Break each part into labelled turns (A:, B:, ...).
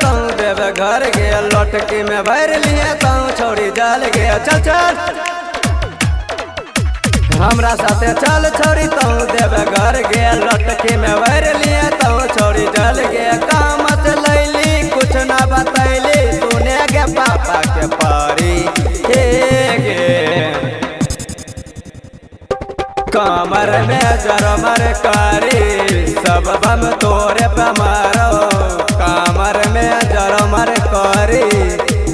A: तू देव घर गे लटकी में भर लिए तू छोड़ी जल गे चल चल हमरा साथे चल छोड़ी तू देव घर गे लटकी में भर लिए तू छोड़ी जल गे काम से लैली कुछ ना बतैली तूने गे पापा के परी कमर में जरमर करी सब बम तोरे पे मारो कमर में जरमर करी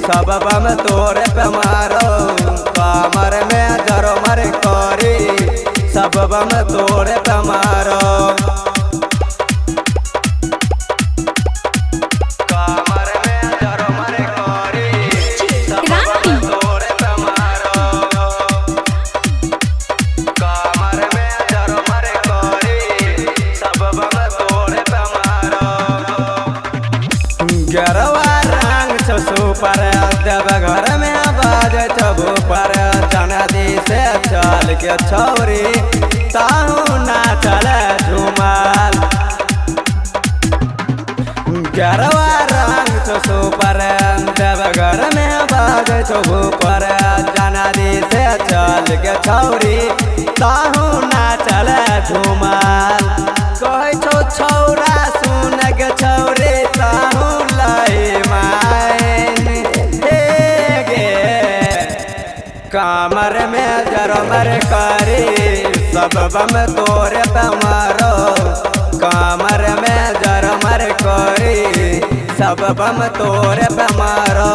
A: सब बम तोरे पे मारो कमर में जरमर करी सब बम तोरे पे मारो गरवा रंग सुपर देव घर में बाज चबू पर जनदी से चल के छौरी ताहू ना चले झुमाल गरवा रंग सुपर देव घर में बाज चबू पर जनदी से चल के छौरी ताहू ना चले झुमाल कहे छो छौरा सुन के छौरी ताहू कमर में जरमर करी सब बम तोरे पे मारो कमर में जरमर करी सब बम तोरे पे मारो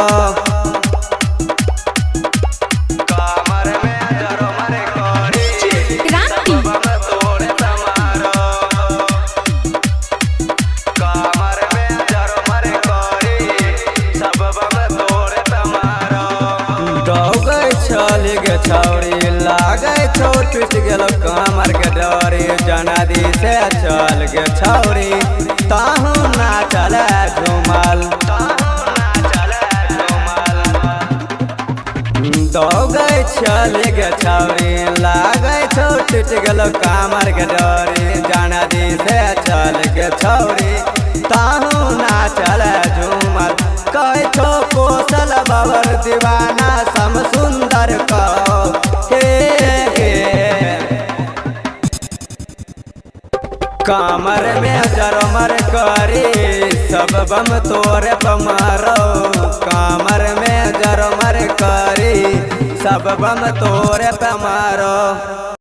A: कमर में जरमर करी सब बम तोरे पे मारो कमर में जरमर करी सब बम तोरे पे मारो दौगै चल गे छौरी लागे छो टूट गेल कमर के डोरी जनदी से चल गे छौरी ताहू ना चले झुमल दौगै चल गे छौरी लागे छो टूट गेल कमर के डोरी जनदी से चल गे छौरी ताहू ना चले झुमल कहे छो कोसल बाबर दीवाना सम सुंदर को कमर में जरमर करी सब बम तोरे पे मारो कमर में जरमर करी सब बम तोरे पे मारो।